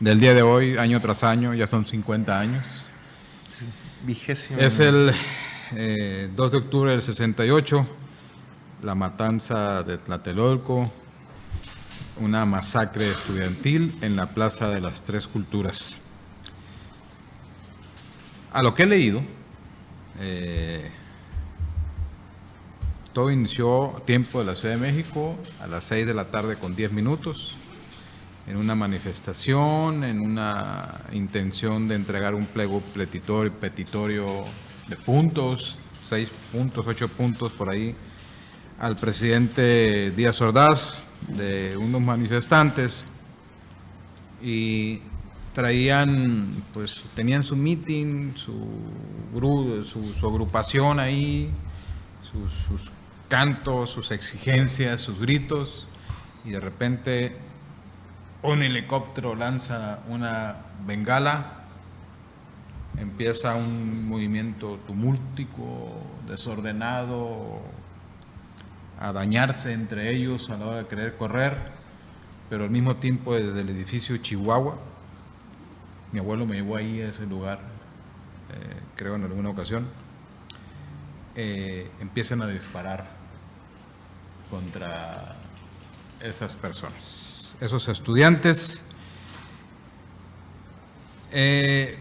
del día de hoy, año tras año, ya son 50 años. Vigésimo. Es el 2 de octubre del 68, la matanza de Tlatelolco, una masacre estudiantil en la Plaza de las Tres Culturas. A lo que he leído, todo inició tiempo de la Ciudad de México a las 6 de la tarde con 10 minutos, en una manifestación, en una intención de entregar un pliego petitorio de puntos, 6 puntos, 8 puntos por ahí, al presidente Díaz Ordaz, de unos manifestantes, y traían, pues tenían su meeting, su agrupación ahí, sus cantos, sus exigencias, sus gritos, y de repente un helicóptero lanza una bengala, empieza un movimiento tumúltico, desordenado, a dañarse entre ellos a la hora de querer correr, pero al mismo tiempo desde el edificio Chihuahua, mi abuelo me llevó ahí a ese lugar, creo en alguna ocasión, empiezan a disparar contra esas personas, esos estudiantes. ¿De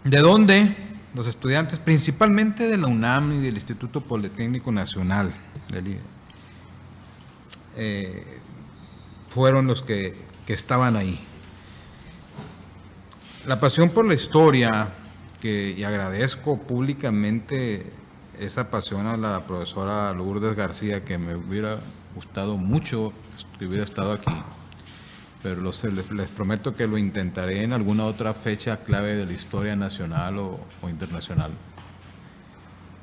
dónde? Los estudiantes, principalmente de la UNAM y del Instituto Politécnico Nacional, fueron los que estaban ahí. La pasión por la historia, y agradezco públicamente esa pasión a la profesora Lourdes García, que me hubiera gustado mucho que hubiera estado aquí, pero les prometo que lo intentaré en alguna otra fecha clave de la historia nacional o internacional.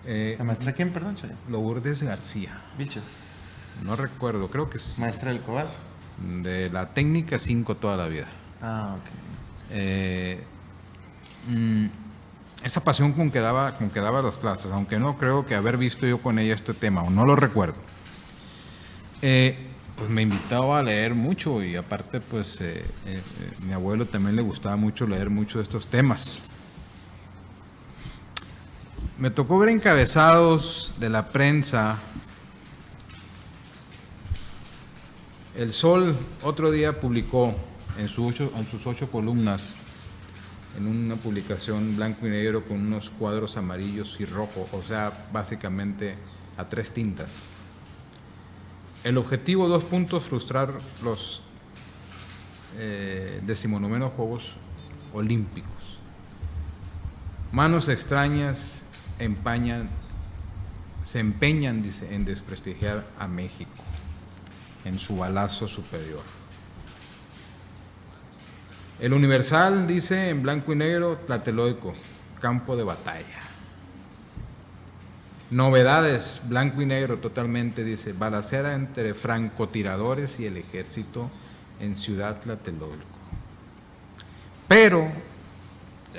¿La maestra quién, perdón? Lourdes García. Vilches. No recuerdo, creo que sí. ¿Maestra del Cobas? De la técnica 5 toda la vida. Ah, ok. Esa pasión con que daba las clases, aunque no creo que haber visto yo con ella este tema, o no lo recuerdo, pues me invitaba a leer mucho, y aparte pues mi abuelo también le gustaba mucho leer mucho de estos temas. Me tocó ver encabezados de la prensa. El Sol otro día publicó en sus 8 columnas, en una publicación blanco y negro con unos cuadros amarillos y rojo, o sea, básicamente a 3 tintas. El objetivo, 2 puntos, frustrar los 19º Juegos Olímpicos. Manos extrañas se empeñan, dice, en desprestigiar a México en su balazo superior. El Universal dice en blanco y negro: Tlatelolco, campo de batalla. Novedades, blanco y negro totalmente, dice: balacera entre francotiradores y el ejército en Ciudad Tlatelolco. Pero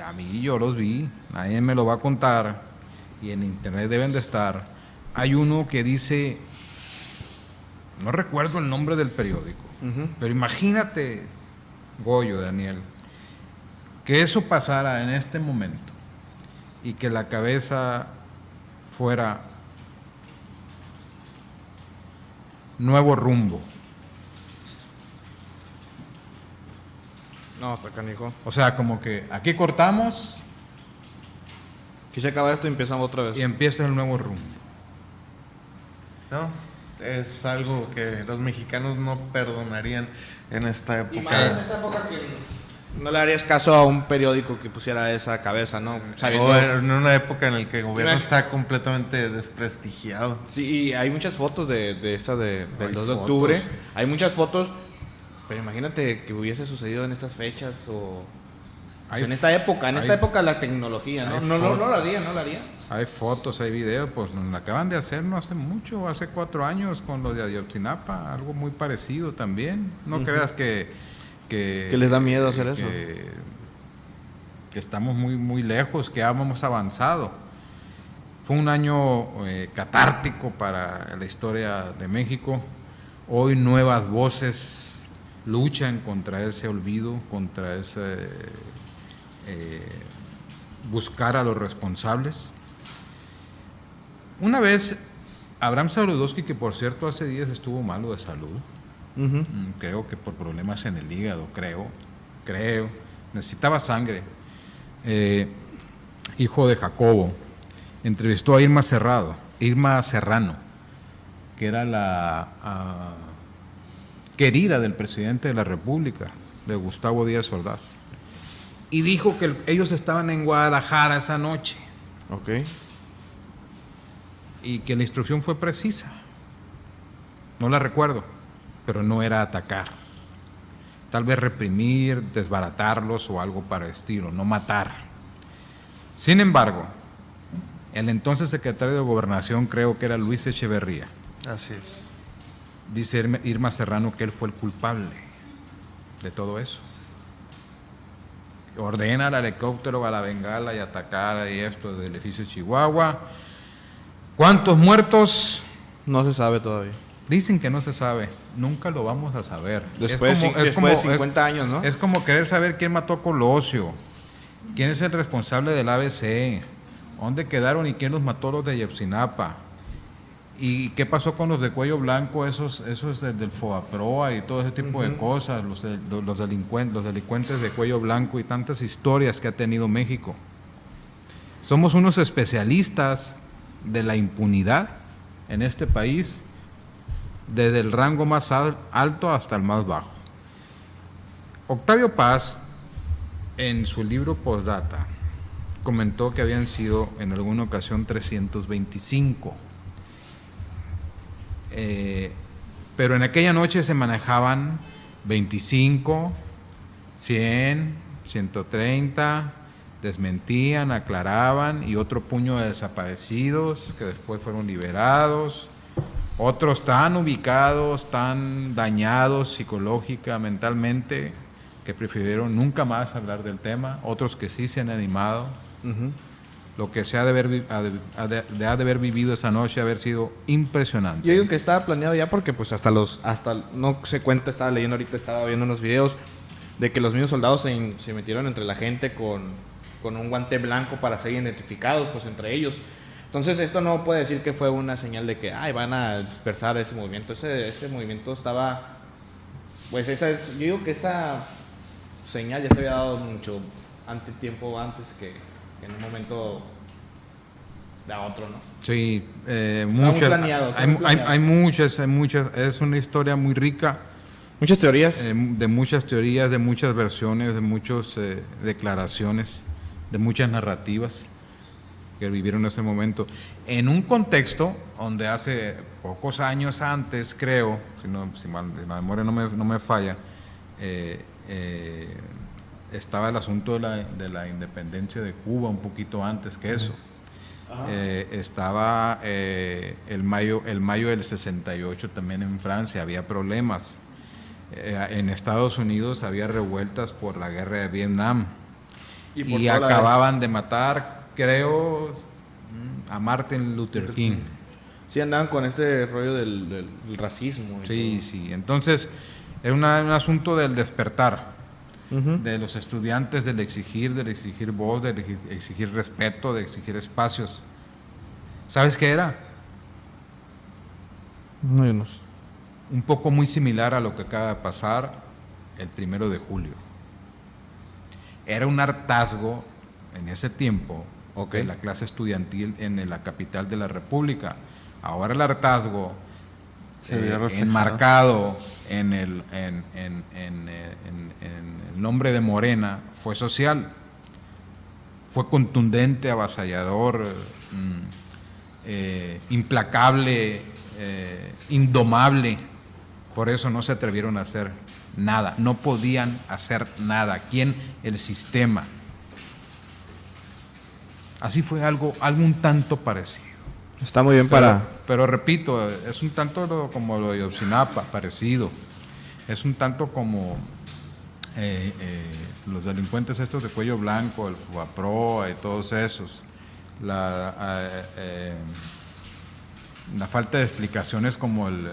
a mí, yo los vi, nadie me lo va a contar, y en internet deben de estar. Hay uno que dice, no recuerdo el nombre del periódico, pero imagínate, Goyo, Daniel, que eso pasara en este momento y que la cabeza fuera Nuevo Rumbo. No, está canijo. O sea, como que aquí cortamos Aquí se acaba esto y empezamos otra vez. y empieza el Nuevo Rumbo. No, es algo que los mexicanos no perdonarían en esta época. Y más en esta época que no le harías caso a un periódico que pusiera esa cabeza, ¿no? Sabiendo... O en una época en la que el gobierno está completamente desprestigiado. Sí, hay muchas fotos de esta del 2 de fotos. octubre. Hay muchas fotos, pero imagínate que hubiese sucedido en estas fechas o sea, en esta época. En esta época la tecnología, ¿no? No lo haría. Hay fotos, hay videos, pues lo acaban de hacer no hace mucho, hace 4 años con lo de Ayotzinapa, algo muy parecido también. No creas que les da miedo hacer eso. Que estamos muy lejos, que ya hemos avanzado. Fue un año catártico para la historia de México. Hoy nuevas voces luchan contra ese olvido, contra ese buscar a los responsables. Una vez, Abraham Sabludowski, que por cierto hace días estuvo malo de salud, creo que por problemas en el hígado, creo, necesitaba sangre, hijo de Jacobo, entrevistó a Irma Serrano, que era la querida del presidente de la República, de Gustavo Díaz Ordaz, y dijo que ellos estaban en Guadalajara esa noche. Ok. Y que la instrucción fue precisa. No la recuerdo, pero no era atacar. Tal vez reprimir, desbaratarlos o algo para el estilo, no matar. Sin embargo, el entonces secretario de Gobernación, creo que era Luis Echeverría, Así es. dice Irma Serrano que él fue el culpable de todo eso. Ordena al helicóptero, a la bengala y atacar y esto del edificio de Chihuahua. ¿Cuántos muertos? No se sabe todavía. Dicen que no se sabe. Nunca lo vamos a saber. Después de 50 años, ¿no? Es como querer saber quién mató a Colosio, quién es el responsable del ABC, dónde quedaron y quién los mató los de Ayotzinapa. ¿Y qué pasó con los de cuello blanco, esos del FOBAPROA y todo ese tipo de cosas, los delincuentes de cuello blanco y tantas historias que ha tenido México? Somos unos especialistas de la impunidad en este país, desde el rango más alto hasta el más bajo. Octavio Paz, en su libro Postdata, comentó que habían sido en alguna ocasión 325. Pero en aquella noche se manejaban 25, 100, 130, desmentían, aclaraban, y otro puño de desaparecidos que después fueron liberados, otros tan ubicados, tan dañados psicológica, mentalmente, que prefirieron nunca más hablar del tema, otros que sí se han animado. Lo que se ha de haber vivido esa noche, haber sido impresionante. Yo digo que estaba planeado ya porque pues hasta no se cuenta, estaba leyendo ahorita, estaba viendo unos videos de que los mismos soldados se metieron entre la gente con un guante blanco para ser identificados pues entre ellos. Entonces esto no puede decir que fue una señal de que van a dispersar ese movimiento. Ese movimiento estaba, pues yo digo que esa señal ya se había dado mucho tiempo antes que en un momento de otro, ¿no? Sí, muchas. Hay muchas, es una historia muy rica. Muchas teorías. De muchas teorías, de muchas versiones, de muchas declaraciones, de muchas narrativas que vivieron en ese momento. En un contexto donde hace pocos años antes, creo, si la memoria no me falla, estaba el asunto de la independencia de Cuba un poquito antes que eso. Estaba el mayo del 68 también en Francia, había problemas. En Estados Unidos había revueltas por la guerra de Vietnam y acababan de matar, creo, a Martin Luther King. Sí, andaban con este rollo del racismo. Sí. Entonces, era un asunto del despertar. De los estudiantes, del exigir voz, del exigir respeto, de exigir espacios. ¿Sabes qué era? No, yo no sé. Un poco muy similar a lo que acaba de pasar el 1 de julio. Era un hartazgo en ese tiempo de la clase estudiantil en la capital de la República. Ahora el hartazgo enmarcado en el nombre de Morena fue social, fue contundente, avasallador, implacable, indomable. Por eso no se atrevieron a hacer nada, no podían hacer nada. ¿Quién? El sistema. Así fue algo un tanto parecido. Está muy bien pero repito, es un tanto como lo de Ayotzinapa, parecido. Es un tanto como los delincuentes estos de cuello blanco, el FUAPRO y todos esos. la falta de explicaciones como el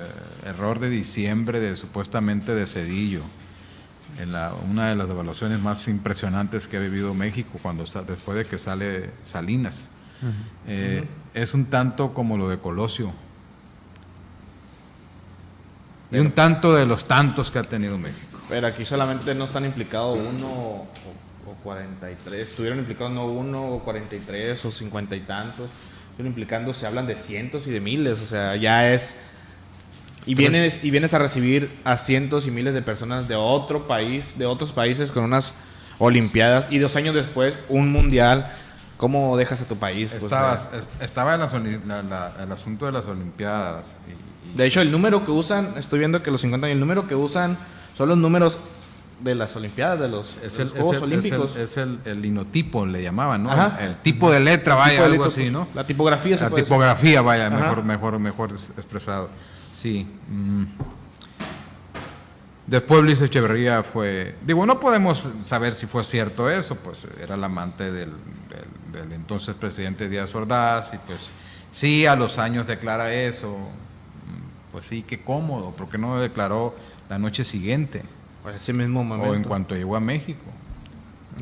error de diciembre supuestamente de Cedillo, una de las devaluaciones más impresionantes que ha vivido México después de que sale Salinas. Es un tanto como lo de Colosio. Y un tanto de los tantos que ha tenido México. Pero aquí solamente no están implicados uno o 43. Estuvieron implicados no uno o 43 o 50 y tantos. Estuvieron implicando, se hablan de cientos y de miles. O sea, ya es... Y vienes a recibir a cientos y miles de personas de otro país, de otros países con unas Olimpiadas y 2 años después un Mundial. ¿Cómo dejas a tu país? Estaba el asunto de las Olimpiadas. De hecho, el número que usan, estoy viendo que los 50 años, el número que usan son los números de las Olimpiadas, de los Juegos Olímpicos. Es el linotipo, le llamaban, ¿no? Ajá. El tipo de letra, vaya, algo así, ¿no? La tipografía se La puede tipografía, vaya, Ajá. mejor expresado. Sí. Después Luis Echeverría fue... Digo, no podemos saber si fue cierto eso, pues era el amante del entonces presidente Díaz Ordaz, y pues sí, a los años declara eso. Pues sí, qué cómodo, porque no lo declaró la noche siguiente, Pues ese mismo momento. o en cuanto llegó a México,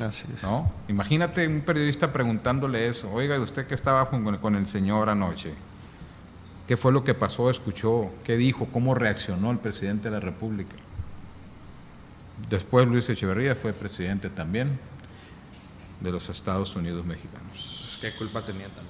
Así es. ¿no? Imagínate un periodista preguntándole eso: oiga, ¿usted que estaba con el señor anoche? ¿Qué fue lo que pasó? ¿Escuchó? ¿Qué dijo? ¿Cómo reaccionó el presidente de la República? Después Luis Echeverría fue presidente también de los Estados Unidos mexicanos. ¿Qué culpa tenía también?